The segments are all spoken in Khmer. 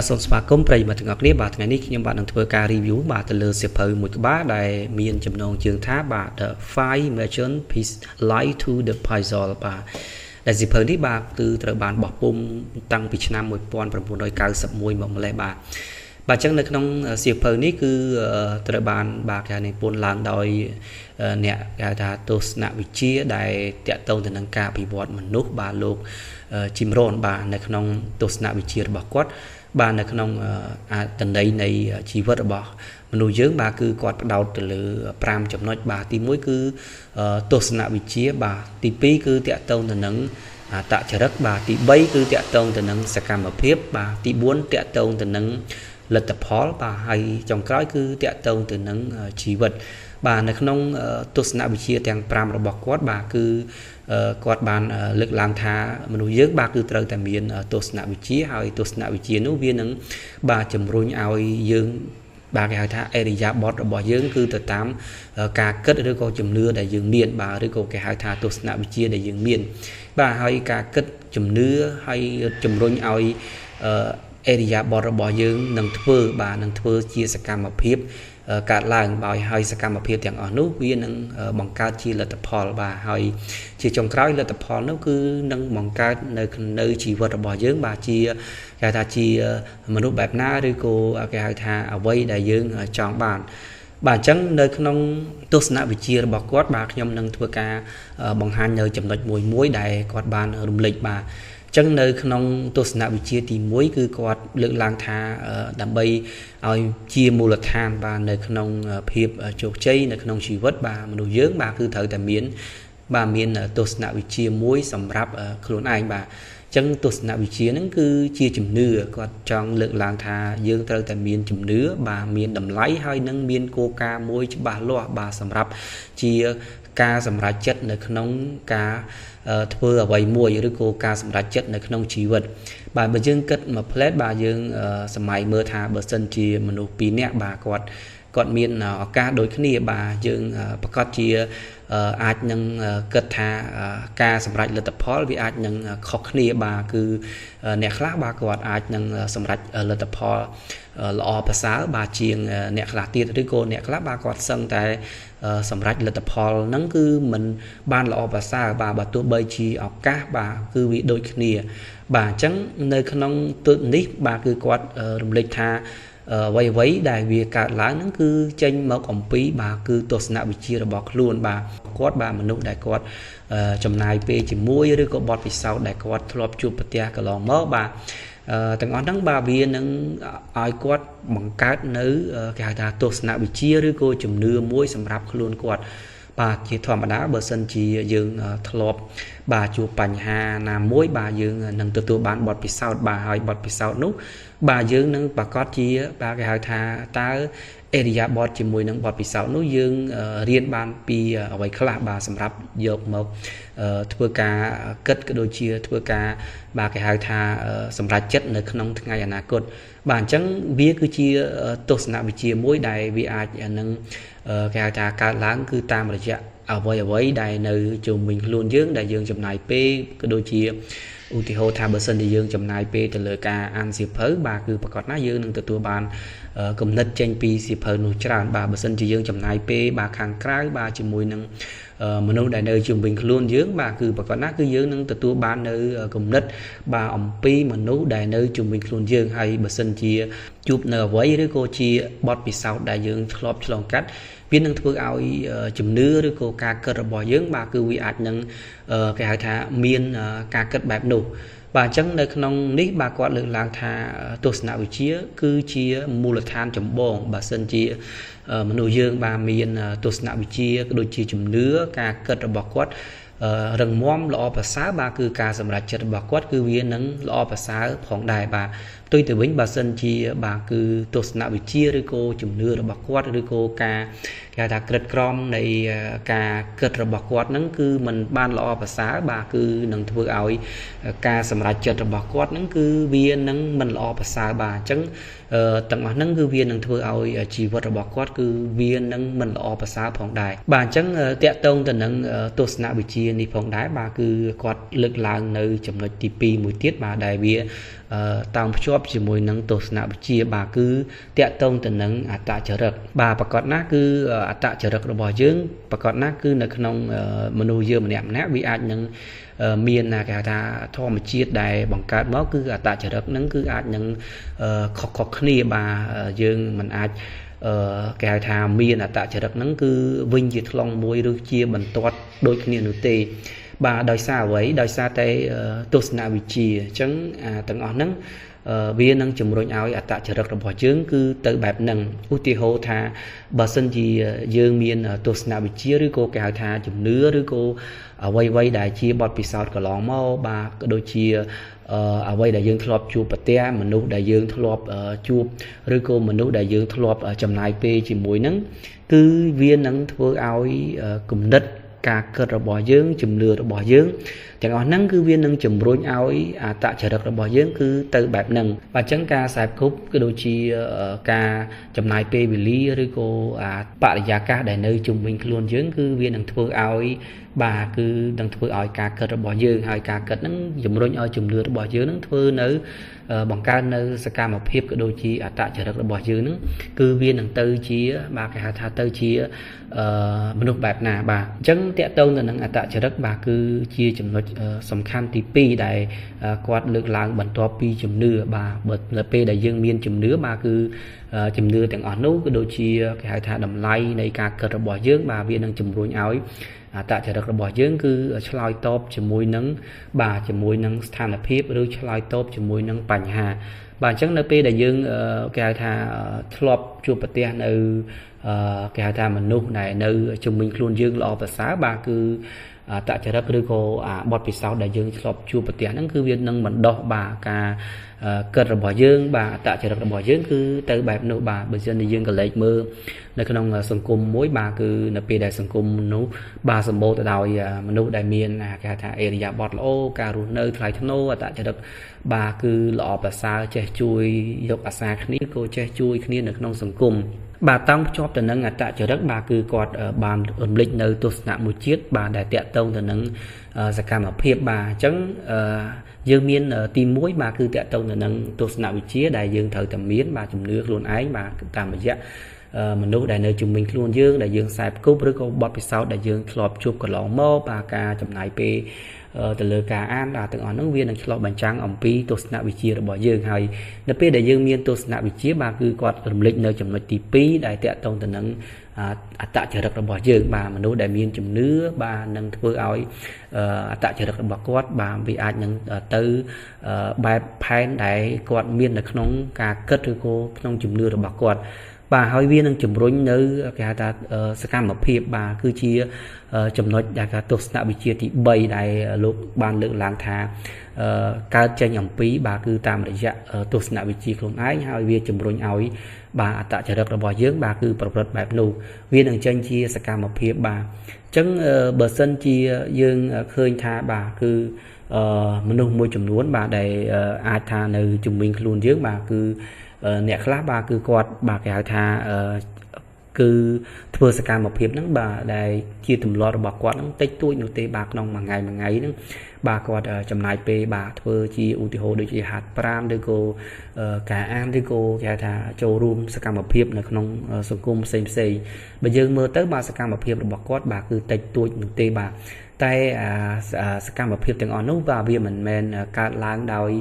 សូមស្វាគមន៍ប្រិយមិត្តទាំងអស់គ្នាបាទថ្ងៃនេះខ្ញុំបាទនឹងធ្វើការ review បាទទៅលើសៀវភៅមួយក្បាលដែលមានចំណងជើងថាបាទ The 5 Mission Piece Light to the Puzzle បាទដែលសៀវភៅនេះបាទគឺត្រូវបានបោះពុម្ពតាំងពីឆ្នាំ1991មកម្លេះបាទអញ្ចឹងនៅក្នុងសៀវភៅនេះគឺត្រូវបានបាទគេនិពន្ធឡើងដោយអ្នកគេថាទស្សនវិជ្ជាដែលតាក់ទងទៅនឹងការអភិវឌ្ឍមនុស្សបាទលោកជីមរ៉ូនបាទនៅក្នុងទស្សនវិជ្ជារបស់គាត់បាទនៅក្នុងអត្ថន័យនៃជីវិតរបស់មនុស្សយើងបាទគឺគាត់ផ្ដោតទៅលើ5ចំណុចបាទទី1គឺទស្សនវិជ្ជាបាទទី2គឺតាក់ទងទៅនឹងអត្តចរិតបាទទី3គឺតាក់ទងទៅនឹងសកម្មភាពបាទទី4តាក់ទងទៅនឹងលទ្ធផលបាទហើយចុងក្រោយគឺតាក់ទងទៅនឹងជីវិតបាទនៅក្នុងទស្សនវិជ្ជាទាំង5របស់គាត់បាទគឺគាត់បានលើកឡើងថាមនុស្សយើងបាទគឺត្រូវតែមានទស្សនវិជ្ជាហើយទស្សនវិជ្ជានោះវានឹងបាទជំរុញឲ្យយើងបាទគេហៅថាអេរិយាបថរបស់យើងគឺទៅតាមការគិតឬក៏ជំនឿដែលយើងមានបាទឬក៏គេហៅថាទស្សនវិជ្ជាដែលយើងមានបាទហើយការគិតជំនឿហើយជំរុញឲ្យអេរិយាបថរបស់យើងនឹងធ្វើជាសកម្មភាពកើតឡើងដោយហើយសកម្មភាពទាំងអស់នោះវានឹងបង្កើតជាលទ្ធផលបាទហើយជាចុងក្រោយលទ្ធផលនោះគឺនឹងបង្កើតនៅជីវិតរបស់យើងបាទជាគេហៅថាជាមនុស្សបែបណាឬក៏គេហៅថាអ្វីដែលយើងចង់បានបាទអញ្ចឹងនៅក្នុងទស្សនវិជ្ជារបស់គាត់បាទខ្ញុំនឹងធ្វើការបង្ហាញនៅចំណុចមួយដែលគាត់បានរំលេចបាទចឹងនៅក្នុងទស្សនវិជ្ជាទី1គឺគាត់លើកឡើងថាដើម្បីឲ្យជាមូលដ្ឋានបាទនៅក្នុងភាពជោគជ័យនៅក្នុងជីវិតបាទមនុស្សយើងបាទគឺត្រូវតែមានទស្សនវិជ្ជាមួយសម្រាប់ខ្លួនឯងបាទចឹងទស្សនវិជ្ជាហ្នឹងគឺជាជំនឿគាត់ចង់លើកឡើងថាយើងត្រូវតែមានជំនឿបាទមានតម្លៃហើយនឹងមានគោលការណ៍មួយច្បាស់លាស់បាទសម្រាប់ជាការសម្រេចចិត្តនៅក្នុងការធ្វើអ្វីមួយឬក៏ការសម្រេចចិត្តនៅក្នុងជីវិតបាទបើយើងគិតមួយផ្លែតបាទយើងសម័យមើលថាបើសិនជាមនុស្ស2នាក់បាទគាត់មានឱកាសដូចគ្នាបាទយើងប្រកាសជាអាចនឹងគិតថាការសម្រេចលទ្ធផលវាអាចនឹងខុសគ្នាបាទគឺអ្នកខ្លះបាទគាត់អាចនឹងសម្រេចលទ្ធផលល្អប្រសើរបាទជាងអ្នកខ្លះទៀតឬក៏អ្នកខ្លះបាទគាត់សឹងតែសម្រេចលទ្ធផលហ្នឹងគឺមិនបានល្អប្រសើរបាទបើទោះបីជាឱកាសបាទគឺវាដូចគ្នាបាទអញ្ចឹងនៅក្នុងទស្សននេះបាទគឺគាត់រំលេចថាអ្វីដែលវាកើតឡើងហ្នឹងគឺចេញមកអំពីបាទគឺទស្សនវិជ្ជារបស់ខ្លួនបាទគាត់បាទមនុស្សដែលគាត់ចំណាយពេលជាមួយឬក៏បទពិសោធន៍ដែលគាត់ធ្លាប់ជួបប្រទះកន្លងមកបាទទាំងអស់ហ្នឹងបាទវានឹងឲ្យគាត់បង្កើតនៅគេហៅថាទស្សនវិជ្ជាឬក៏ជំនឿមួយសម្រាប់ខ្លួនគាត់បាទជាធម្មតាបើសិនជាយើងធ្លាប់បាទជួបបញ្ហាណាមួយបាទយើងនឹងទទួលបានបទពិសោធន៍បាទហើយបទពិសោធន៍នោះបាទយើងនឹងប្រកាសជាបាទគេហៅថាតើអេរិយាបថជាមួយនឹងបទពិសោធន៍នោះយើងរៀនបានពីអ្វីខ្លះបាទសម្រាប់យកមកធ្វើការគិតក៏ដូចជាធ្វើការបាទគេហៅថាសម្រេចចិត្តនៅក្នុងថ្ងៃអនាគតបាទអញ្ចឹងវាគឺជាទស្សនវិជ្ជាមួយដែលវាអាចនឹងគេហៅថាកើតឡើងគឺតាមរយៈអ្វីដែលនៅជុំវិញខ្លួនយើងដែលយើងចំណាយពេលក៏ដូចជាឧទាហរណ៍ថាបើសិនជាយើងចំណាយពេលទៅលើការអានសៀវភៅបាទគឺប្រកាសណាយើងនឹងទទួលបានគំនិតចេញពីសៀវភៅនោះច្រើនបាទបើសិនជាយើងចំណាយពេលបាទខាងក្រៅបាទជាមួយនឹងមនុស្សដែលនៅជុំវិញខ្លួនយើងបាទគឺប្រកាសណាគឺយើងនឹងទទួលបាននៅគំនិតបាទអំពីមនុស្សដែលនៅជុំវិញខ្លួនយើងហើយបើសិនជាជួបនៅអ្វីឬក៏ជាបទពិសោធន៍ដែលយើងធ្លាប់ឆ្លងកាត់វានឹងធ្វើឲ្យជំនឿឬក៏ការគិតរបស់យើងបាទគឺវាអាចនឹងគេហៅថាមានការគិតបែបនោះបាទអញ្ចឹងនៅក្នុងនេះបាទគាត់លើកឡើងថាទស្សនវិជ្ជាគឺជាមូលដ្ឋានចម្បងបើសិនជាមនុស្សយើងបាទមានទស្សនវិជ្ជាក៏ដូចជាជំនឿការគិតរបស់គាត់រឹងមាំល្អប្រសើរបាទគឺការសម្រេចចិត្តរបស់គាត់គឺវានឹងល្អប្រសើរផងដែរបាទផ្ទុយទៅវិញបើសិនជាបាទគឺទស្សនវិជ្ជាឬក៏ជំនឿរបស់គាត់ឬក៏ការគេហៅថាក្រិតក្រមនៃការគិតរបស់គាត់ហ្នឹងគឺมันបានល្អប្រសើរបាទគឺនឹងធ្វើឲ្យការសម្រេចចិត្តរបស់គាត់ហ្នឹងគឺវានឹងមិនល្អប្រសើរបាទអញ្ចឹងទាំងអស់ហ្នឹងគឺវានឹងធ្វើឲ្យជីវិតរបស់គាត់គឺវានឹងមិនល្អប្រសើរផងដែរបាទអញ្ចឹងតាក់ទងទៅនឹងទស្សនវិជ្ជានេះផងដែរបាទគឺគាត់លើកឡើងនៅចំណុចទី2មួយទៀតបាទដែលវា តាមភ្ជាប់ជាមួយនឹងទស្សនវិជ្ជាបាទគឺតាក់ទងទៅនឹងអត្តចរិតបាទប្រកបណាស់គឺអត្តចរិតរបស់យើងប្រកបណាស់គឺនៅក្នុងមនុស្សយើងម្នាក់វាអាចនឹងមានគេហៅថាធម្មជាតិដែលបង្កើតមកគឺអត្តចរិតហ្នឹងគឺអាចនឹងខុសគ្នាបាទយើងមិនអាចគេហៅថាមានអត្តចរិតហ្នឹងគឺវិញជាថ្លង់មួយឬជាបន្ទាត់ដូចគ្នានោះទេបាទដោយសារអ្វីដោយសារតែទស្សនវិជ្ជាអញ្ចឹងទាំងអស់ហ្នឹងវានឹងជំរុញឲ្យអត្តចរិតរបស់យើងគឺទៅបែបហ្នឹងឧទាហរណ៍ថាបើសិនជាយើងមានទស្សនវិជ្ជាឬក៏គេហៅថាជំនឿឬក៏អ្វីៗដែលជាបទពិសោធន៍កន្លងមកបាទក៏ដូចជាអ្វីដែលយើងធ្លាប់ជួបប្រទះមនុស្សដែលយើងធ្លាប់ជួបឬក៏មនុស្សដែលយើងធ្លាប់ចំណាយពេលជាមួយនឹងគឺវានឹងធ្វើឲ្យគំនិតការគិតរបស់យើងជំនឿរបស់យើងទាំងអស់ហ្នឹងគឺវានឹងជំរុញឲ្យអត្តចរិតរបស់យើងគឺទៅបែបហ្នឹងបាទអញ្ចឹងការខ្សែគប់គឺដូចជាការចំណាយពេលវេលាឬក៏បរិយាកាសដែលនៅជុំវិញខ្លួនយើងគឺវានឹងធ្វើឲ្យបាទគឺនឹងធ្វើឲ្យការគិតរបស់យើងហើយការគិតហ្នឹងជំរុញឲ្យជំនឿរបស់យើងហ្នឹងធ្វើនៅបង្កើននៅសកម្មភាពក៏ដូចជាអត្តចរិតរបស់យើងហ្នឹងគឺវានឹងទៅជាបាទគេហៅថាទៅជាមនុស្សបែបណាបាទអញ្ចឹងតកតងទៅនឹងអត្តចរិតបាទគឺជាចំណុចសំខាន់ទី2ដែលគាត់លើកឡើងបន្ទាប់ពីជំនឿបាទបើនៅពេលដែលយើងមានជំនឿបាទគឺជំនឿទាំងអស់នោះក៏ដូចជាគេហៅថាតម្លៃនៃការគិតរបស់យើងបាទវានឹងជំរុញឲ្យអត្តចរិតរបស់យើងគឺឆ្លើយតបជាមួយនឹងបាទជាមួយនឹងស្ថានភាពឬឆ្លើយតបជាមួយនឹងបញ្ហាបាទអញ្ចឹងនៅពេលដែលយើងគេហៅថាធ្លាប់ជួបប្រទះនៅគេហៅថាមនុស្សដែលនៅជុំវិញខ្លួនយើងល្អប្រសើរបាទគឺអត្តចរិតឬក៏បទពិសោធន៍ដែលយើងធ្លាប់ជួបប្រទះហ្នឹងគឺវានឹងបណ្ដោះបាទការគិតរបស់យើងបាទអត្តចរិតរបស់យើងគឺទៅបែបនោះបាទបើមិនយើងក៏លេចមើលនៅក្នុងសង្គមមួយបាទគឺនៅពេលដែលសង្គមនោះបាទសម្បូរទៅដោយមនុស្សដែលមានគេហៅថាអេរិយាបថល្អការរស់នៅថ្លៃថ្នូរអត្តចរិតបាទគឺល្អប្រសើរចេះជួយយកអាសាគ្នាក៏ចេះជួយគ្នានៅក្នុងសង្គមបាទតង់ភ្ជាប់ទៅនឹងអត្តចរិតបាទគឺគាត់បានរំលេចនៅទស្សនៈមួយជាតិបាទដែលតាក់ទងទៅនឹងសកម្មភាពបាទអញ្ចឹងយើងមានទី1បាទគឺតាក់ទងទៅនឹងទស្សនវិជ្ជាដែលយើងត្រូវតែមានបាទជំនឿខ្លួនឯងបាទតាមរយៈមនុស្សដែលនៅជុំវិញខ្លួនយើងដែលយើងខ្សែគប់ឬក៏បទពិសោធន៍ដែលយើងធ្លាប់ជួបកន្លងមកបាទការចំណាយពេលទៅលើការអានទាំងអស់ហ្នឹងវានឹងឆ្លុះបញ្ចាំងអំពីទស្សនវិជ្ជារបស់យើងហើយនៅពេលដែលយើងមានទស្សនវិជ្ជាបាទគឺគាត់រំលេចនៅចំណុចទី2ដែលតាក់ទងទៅនឹងអត្តចរិតរបស់យើងបាទមនុស្សដែលមានជំនឿបាទនឹងធ្វើឲ្យអត្តចរិតរបស់គាត់បាទវាអាចនឹងទៅបែបផែនដែលគាត់មាននៅក្នុងការគិតឬក៏ក្នុងជំនឿរបស់គាត់បាទហើយវានឹងជំរុញនៅគេហៅថាសកម្មភាពបាទគឺជាចំណុចដែលគេទស្សនវិជ្ជាទី3ដែលលោកបានលើកឡើងថាកើតចេញអំពីបាទគឺតាមរយៈទស្សនវិជ្ជាខ្លួនឯងហើយវាជំរុញឲ្យបាទអត្តចរិតរបស់យើងបាទគឺប្រព្រឹត្តបែបនោះវានឹងចេញជាសកម្មភាពបាទអញ្ចឹងបើសិនជាយើងឃើញថាបាទគឺមនុស្សមួយចំនួនបាទដែលអាចថានៅជំនាញខ្លួនយើងបាទគឺអ្នកខ្លះបាទគឺគាត់បាទគេហៅថាគឺធ្វើសកម្មភាពហ្នឹងបាទដែលជាទម្លាប់របស់គាត់ហ្នឹងតិចតួចនោះទេបាទក្នុងមួយថ្ងៃហ្នឹងបាទគាត់ចំណាយពេលបាទធ្វើជាឧទាហរណ៍ដូចជាហាត់ប្រាណឬក៏ការអានឬក៏គេហៅថាចូលរួមសកម្មភាពនៅក្នុងសង្គមផ្សេងបើយើងមើលទៅបាទសកម្មភាពរបស់គាត់បាទគឺតិចតួចនោះទេបាទតែសកម្មភាពទាំងអស់នោះបាទវាមិនមែនកើតឡើងដោយ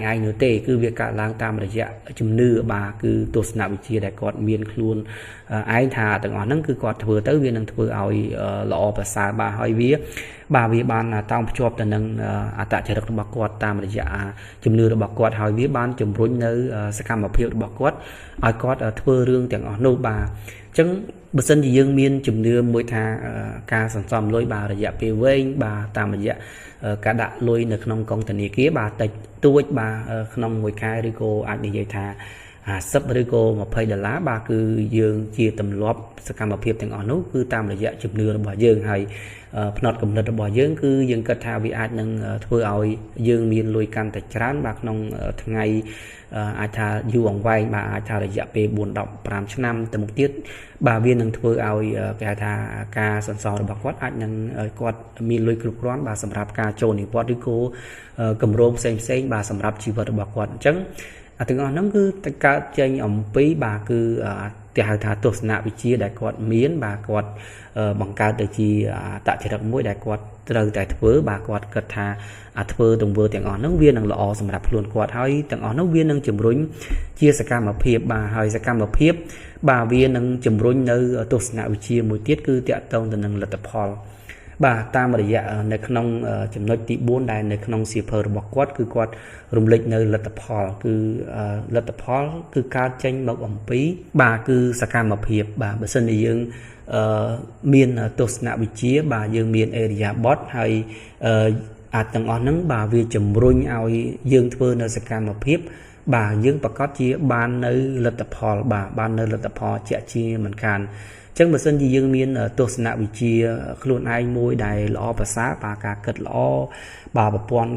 ឯងនោះទេគឺវាកើតឡើងតាមរយៈជំនឿបាទគឺទស្សនវិជ្ជាដែលគាត់មានខ្លួនឯងថាទាំងអស់ហ្នឹងគឺគាត់ធ្វើទៅវានឹងធ្វើឲ្យល្អប្រសើរបាទហើយវាបានតោងភ្ជាប់ទៅនឹងអត្តចរិតរបស់គាត់តាមរយៈជំនឿរបស់គាត់ហើយវាបានជំរុញនៅសកម្មភាពរបស់គាត់ឲ្យគាត់ធ្វើរឿងទាំងអស់នោះបាទអញ្ចឹងបើសិនជាយើងមានជំនឿមួយថាការសន្សំលុយបាទរយៈពេលវែងបាទតាមរយៈការដាក់លុយនៅក្នុងកងធនាគារបាទតិចតួចបាទក្នុងមួយខែឬក៏អាចនិយាយថា 50ឬក៏$20បាទគឺយើងជាទម្លាប់សកម្មភាពទាំងអស់នោះគឺតាមរយៈជំនឿរបស់យើងហើយផ្នត់គំនិតរបស់យើងគឺយើងគិតថាវាអាចនឹងធ្វើឲ្យយើងមានលុយកាន់តែច្រើនបាទក្នុងថ្ងៃអាចថាយូរអង្វែងបាទអាចថារយៈពេល4-15ឆ្នាំទៅមុខទៀតបាទវានឹងធ្វើឲ្យគេហៅថាការសន្សំរបស់គាត់អាចនឹងគាត់មានលុយគ្រប់គ្រាន់បាទសម្រាប់ការចូលនិវត្តន៍ឬក៏គម្រោងផ្សេងៗបាទសម្រាប់ជីវិតរបស់គាត់អញ្ចឹងទាំងអស់ហ្នឹងគឺទៅកើតចេញអំពីបាទគឺគេហៅថាទស្សនវិជ្ជាដែលគាត់មានបាទគាត់បង្កើតទៅជាតចរិតមួយដែលគាត់ត្រូវតែធ្វើបាទគាត់គិតថាធ្វើទង្វើទាំងអស់ហ្នឹងវានឹងល្អសម្រាប់ខ្លួនគាត់ហើយទាំងអស់នោះវានឹងជំរុញជាសកម្មភាពបាទហើយសកម្មភាពបាទវានឹងជំរុញនៅទស្សនវិជ្ជាមួយទៀតគឺតាក់ទងទៅនឹងលទ្ធផលបាទតាមរយៈនៅក្នុងចំណុចទី4ដែលនៅក្នុងសៀវភៅរបស់គាត់គឺគាត់រំលេចនៅលទ្ធផលគឺលទ្ធផលគឺកើតចេញមកអំពីបាទគឺសកម្មភាពបាទបើសិនជាយើងមានទស្សនវិជ្ជាបាទយើងមានអេរិយាបថហើយអាចទាំងអស់ហ្នឹងបាទវាជំរុញឲ្យយើងធ្វើនៅសកម្មភាពបាទយើងប្រកាសជាបាននៅលទ្ធផលបាទបាននៅលទ្ធផលជាក់ជាមិនខានចឹងបើសិនជាយើងមានទស្សនវិជ្ជាខ្លួនឯងមួយដែលល្អប្រសើរបាទការគិតល្អបាទប្រព័ន្ធ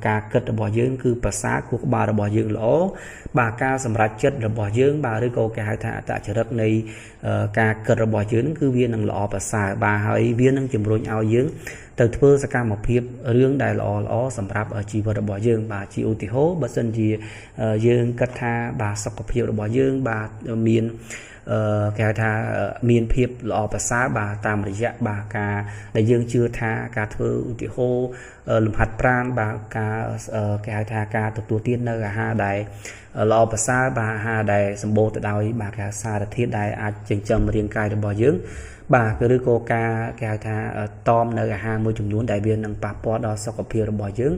ការគិតរបស់យើងគឺប្រសើរខួរក្បាលរបស់យើងល្អបាទការសម្រេចចិត្តរបស់យើងបាទឬក៏គេហៅថាអត្តចរិតនៃការគិតរបស់យើងគឺវានឹងល្អប្រសើរបាទហើយវានឹងជំរុញឲ្យយើងទៅធ្វើសកម្មភាពរឿងដែលល្អសម្រាប់ជីវិតរបស់យើងបាទជាឧទាហរណ៍បើសិនជាយើងគិតថាបាទសុខភាពរបស់យើងបាទមានគេហៅថាមានភាពល្អប្រសើរបាទតាមរយៈបាទការដែលយើងជឿថាការធ្វើឧទាហរណ៍លំហាត់ប្រាណបាទការគេហៅថាការទទួលទាននៅអាហារដែលល្អប្រសើរបាទអាហារដែលសម្បូរទៅដោយបាទគេហៅសារធាតុដែលអាចចិញ្ចឹមរាងកាយរបស់យើងបាទឬក៏ការគេហៅថាតមនៅអាហារមួយចំនួនដែលវានឹងប៉ះពាល់ដល់សុខភាពរបស់យើង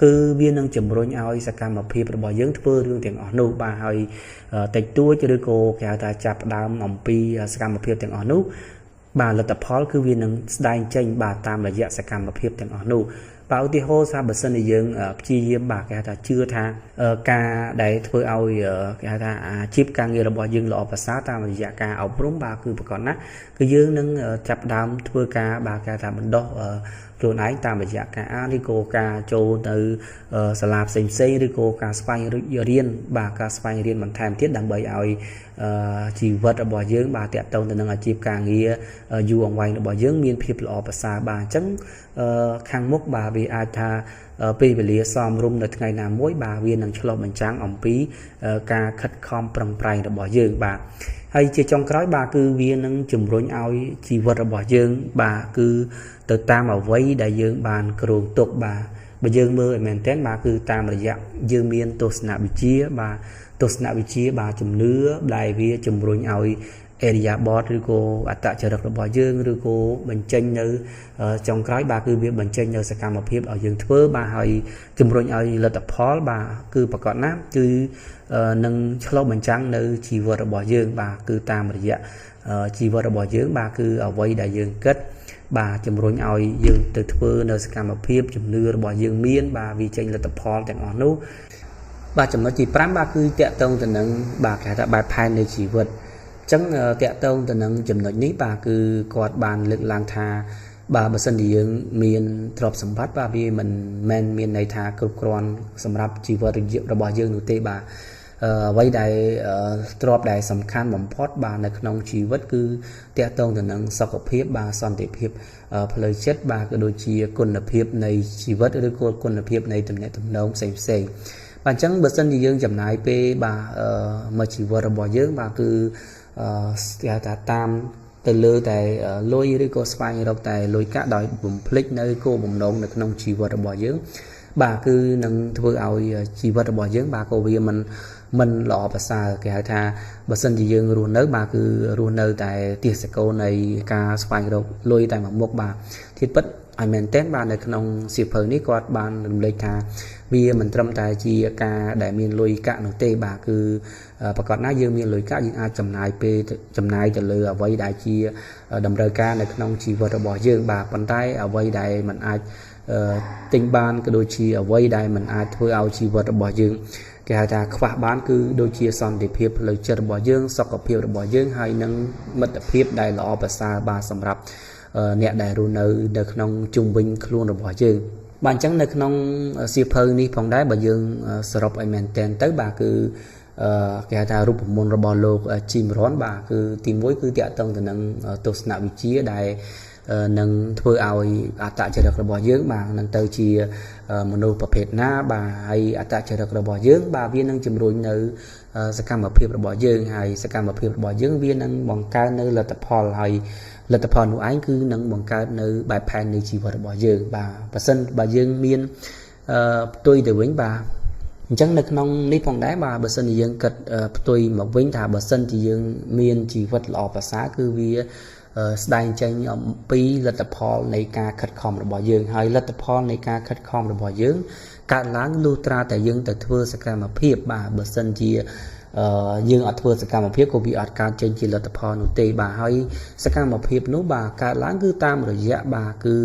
គឺវានឹងជំរុញឲ្យសកម្មភាពរបស់យើងធ្វើរឿងទាំងអស់នោះបាទហើយតិចតួចឬក៏គេហៅថាចាប់ផ្ដើមអំពីសកម្មភាពទាំងអស់នោះបាទលទ្ធផលគឺវានឹងស្ដែងចេញបាទតាមរយៈសកម្មភាពទាំងអស់នោះបាទឧទាហរណ៍ថាបើសិនជាយើងព្យាយាមបាទគេហៅថាជឿថាការដែលធ្វើឲ្យគេហៅថាអាជីពការងាររបស់យើងល្អប្រសើរតាមរយៈការអប់រំបាទគឺប្រកបណាស់គឺយើងនឹងចាប់ផ្ដើមធ្វើការបាទគេហៅថាបណ្ដុះខ្លួនឯងតាមរយៈការអានឬក៏ការចូលទៅសាលាផ្សេងឬក៏ការស្វែងរៀនបាទការស្វែងរៀនបន្ថែមទៀតដើម្បីឲ្យជីវិតរបស់យើងបាទតាក់ទងទៅនឹងអាជីពការងារយូរអង្វែងរបស់យើងមានភាពល្អប្រសើរបាទអញ្ចឹងខាងមុខបាទវាអាចថាពេលវេលាសមរម្យនៅថ្ងៃណាមួយបាទវានឹងឆ្លុះបញ្ចាំងអំពីការខិតខំប្រឹងប្រែងរបស់យើងបាទហើយជាចុងក្រោយបាទគឺវានឹងជំរុញឲ្យជីវិតរបស់យើងបាទគឺទៅតាមអ្វីដែលយើងបានគ្រោងទុកបាទបើយើងមើលឲ្យមែនទែនបាទគឺតាមរយៈយើងមានទស្សនវិជ្ជាបាទទស្សនវិជ្ជាបាទជំនឿដែលវាជំរុញឲ្យអេរិយាបថឬក៏អត្តចរិតរបស់យើងឬក៏បញ្ចេញនៅចុងក្រោយបាទគឺវាបញ្ចេញនៅសកម្មភាពឲ្យយើងធ្វើបាទហើយជំរុញឲ្យលទ្ធផលបាទគឺប្រកបណាស់គឺនឹងឆ្លុះបញ្ចាំងនៅជីវិតរបស់យើងបាទគឺតាមរយៈជីវិតរបស់យើងបាទគឺអ្វីដែលយើងគិតបាទជំរុញឲ្យយើងទៅធ្វើនៅសកម្មភាពជំនឿរបស់យើងមានបាទវាចេញលទ្ធផលទាំងអស់នោះបាទចំណុចទី5បាទគឺតាក់ទងទៅនឹងបាទគេថាបែបផែននៃជីវិតអញ្ចឹងតាក់ទងទៅនឹងចំណុចនេះបាទគឺគាត់បានលើកឡើងថាបាទបើសិនជាយើងមានទ្រព្យសម្បត្តិបាទវាមិនមែនមានន័យថាគ្រប់គ្រាន់សម្រាប់ជីវិតរបស់យើងនោះទេបាទអ្វីដែលទ្រព្យដែលសំខាន់បំផុតបាទនៅក្នុងជីវិតគឺតាក់ទងទៅនឹងសុខភាពបាទសន្តិភាពផ្លូវចិត្តបាទក៏ដូចជាគុណភាពនៃជីវិតឬក៏គុណភាពនៃទំនាក់ទំនងផ្សេងបាទអញ្ចឹងបើសិនជាយើងចំណាយពេលបាទមួយជីវិតរបស់យើងបាទគឺគេហៅថាតាមទៅលើតែលុយឬក៏ស្វែងរកតែលុយកាក់ដោយបំភ្លេចនៅគោលបំណងនៅក្នុងជីវិតរបស់យើងបាទគឺនឹងធ្វើឲ្យជីវិតរបស់យើងបាទក៏វាមិនល្អប្រសើរគេហៅថាបើសិនជាយើងរស់នៅបាទគឺរស់នៅតែទិសកលនៃការស្វែងរកលុយតែមួយមុខបាទធាតុពិតឲ្យមែនតើបាទនៅក្នុងសៀវភៅនេះគាត់បានរំលេចថាវាមិនត្រឹមតែជាការដែលមានលុយកាក់នោះទេបាទគឺប្រកបណាស់យើងមានលុយកាក់យើងអាចចំណាយទៅលើអ្វីដែលជាតម្រូវការនៅក្នុងជីវិតរបស់យើងបាទប៉ុន្តែអ្វីដែលมันអាចទិញបានក៏ដូចជាអ្វីដែលมันអាចធ្វើឲ្យជីវិតរបស់យើង គេហៅថាខ្វះបានគឺដូចជាសន្តិភាពផ្លូវចិត្តរបស់យើងសុខភាពរបស់យើងហើយនឹងមិត្តភាពដែលល្អប្រសើរបាទសម្រាប់អ្នកដែលរស់នៅក្នុងជុំវិញខ្លួនរបស់យើងបាទអញ្ចឹងនៅក្នុងសៀវភៅនេះផងដែរបើយើងសរុបឲ្យមែនតែនទៅបាទគឺគេហៅថារូបមន្តរបស់លោក Jim Rohn បាទគឺទី1គឺតាក់ទងទៅនឹងទស្សនវិជ្ជាដែលនឹងធ្វើឲ្យអត្តចរិតរបស់យើងបាទនឹងទៅជាមនុស្សប្រភេទណាបាទហើយអត្តចរិតរបស់យើងបាទវានឹងជំរុញនៅសកម្មភាពរបស់យើងហើយសកម្មភាពរបស់យើងវានឹងបង្កើននៅលទ្ធផលហើយលទ្ធផលនោះឯងគឺនឹងបង្កើតនៅបែបផែននៃជីវិតរបស់យើងបាទបើសិនបើយើងមានផ្ទុយទៅវិញបាទអញ្ចឹងនៅក្នុងនេះផងដែរបាទបើសិនជាយើងគិតផ្ទុយមកវិញថាបើសិនជាយើងមានជីវិតល្អប្រសើរគឺវាស្ដែងចេញអំពីលទ្ធផលនៃការខិតខំរបស់យើងហើយលទ្ធផលនៃការខិតខំរបស់យើងកើតឡើងលុះត្រាតែយើងទៅធ្វើសកម្មភាពបាទបើសិនជាយើងអត់ធ្វើសកម្មភាពក៏វាអត់កើតចេញជាលទ្ធផលនោះទេបាទហើយសកម្មភាពនោះបាទកើតឡើងគឺតាមរយៈបាទគឺ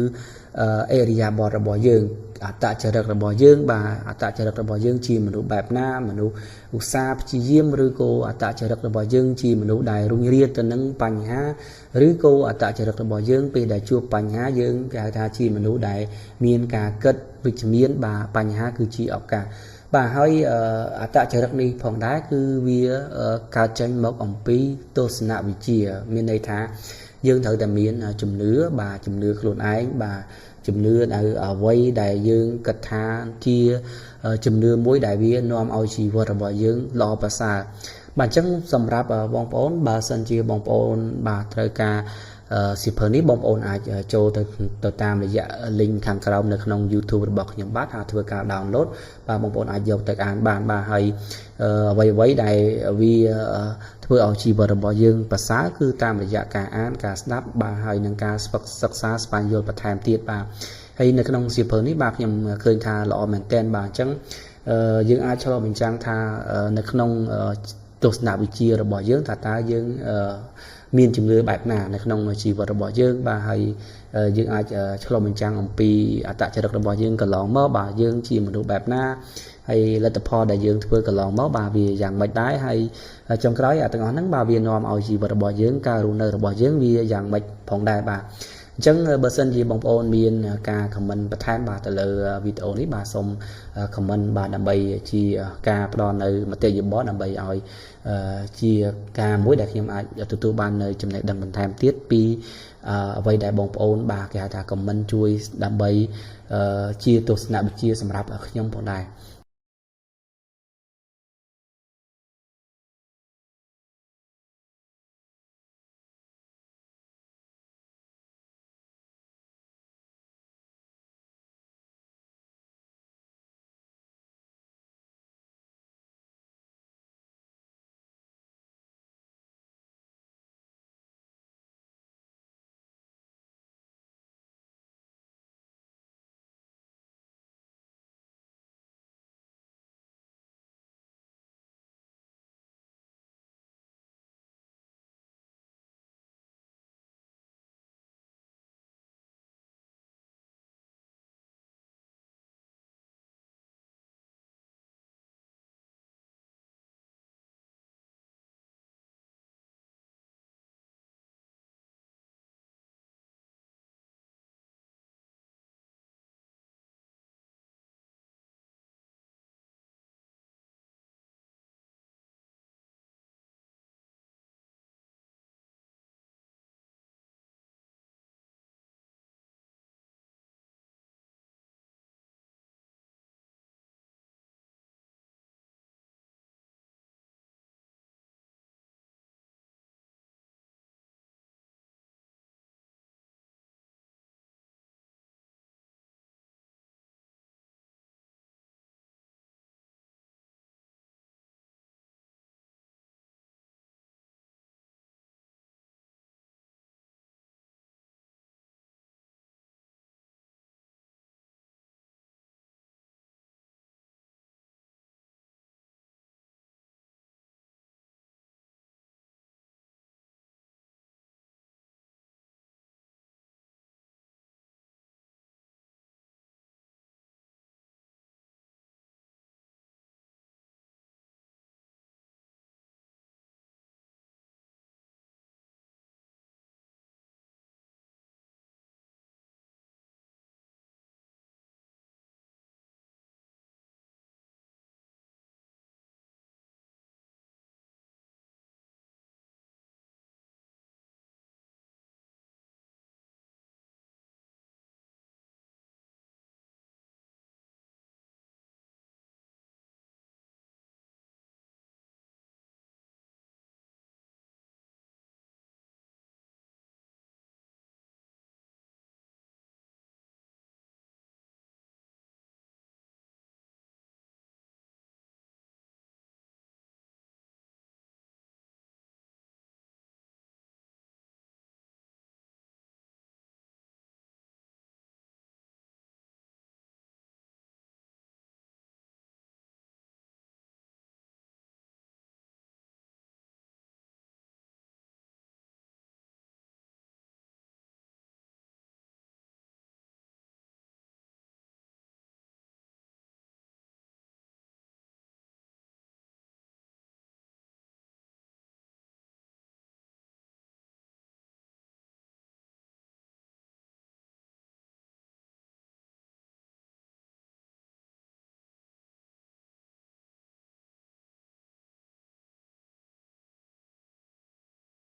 អេរិយាបថរបស់យើងអត្តចរិតរបស់យើងបាទអត្តចរិតរបស់យើងជាមនុស្សបែបណាមនុស្សឧស្សាហ៍ព្យាយាមឬក៏អត្តចរិតរបស់យើងជាមនុស្សដែលរុញរាទៅនឹងបញ្ហាឬក៏អត្តចរិតរបស់យើងពេលដែលជួបបញ្ហាយើងគេហៅថាជាមនុស្សដែលមានការគិតវិជ្ជមានបាទបញ្ហាគឺជាឱកាសបាទហើយអត្តចរិតនេះផងដែរគឺវាកើតចេញមកអំពីទស្សនវិជ្ជាមានន័យថាយើងត្រូវតែមានជំនឿបាទជំនឿខ្លួនឯងបាទជំនឿនៅអ្វីដែលយើងគិតថាជាជំនឿមួយដែលវានាំឲ្យជីវិតរបស់យើងល្អប្រសើរបាទអញ្ចឹងសម្រាប់បងប្អូនបើសិនជាបងប្អូនបាទត្រូវការសៀវភៅនេះបងប្អូនអាចចូលទៅតាមរយៈ link ខាងក្រោមនៅក្នុង YouTube របស់ខ្ញុំបាទថាធ្វើការ download បាទបងប្អូនអាចយកទៅអានបានបាទហើយអ្វីៗដែលវាធ្វើឲ្យជីវិតរបស់យើងប្រសើរគឺតាមរយៈការអានការស្ដាប់បាទហើយនឹងការសិក្សាស្វែងយល់បន្ថែមទៀតបាទហើយនៅក្នុងសៀវភៅនេះបាទខ្ញុំឃើញថាល្អមែនទែនបាទអញ្ចឹងយើងអាចឆ្លុះបញ្ចាំងថានៅក្នុងទស្សនវិជ្ជារបស់យើងថាតើយើងមានជំនឿបែបណានៅក្នុងជីវិតរបស់យើងបាទហើយយើងអាចឆ្លុះបញ្ចាំងអំពីអត្តចរិតរបស់យើងកន្លងមកបាទយើងជាមនុស្សបែបណាហើយលទ្ធផលដែលយើងធ្វើកន្លងមកបាទវាយ៉ាងម៉េចដែរហើយចុងក្រោយទាំងអស់ហ្នឹងបាទវានាំឲ្យជីវិតរបស់យើងការរស់នៅរបស់យើងវាយ៉ាងម៉េចផងដែរបាទអញ្ចឹងបើសិនជាបងប្អូនមានការ comment បន្ថែមបាទទៅលើវីដេអូនេះបាទសូម comment បាទដើម្បីជាការផ្ដល់នៅមតិយោបល់ដើម្បីឲ្យជាការមួយដែលខ្ញុំអាចទទួលបាននៅចំណេះដឹងបន្ថែមទៀតពីអ្វីដែលបងប្អូនបាទគេហៅថា comment ជួយដើម្បីជាទស្សនវិជ្ជាសម្រាប់ខ្ញុំផងដែរ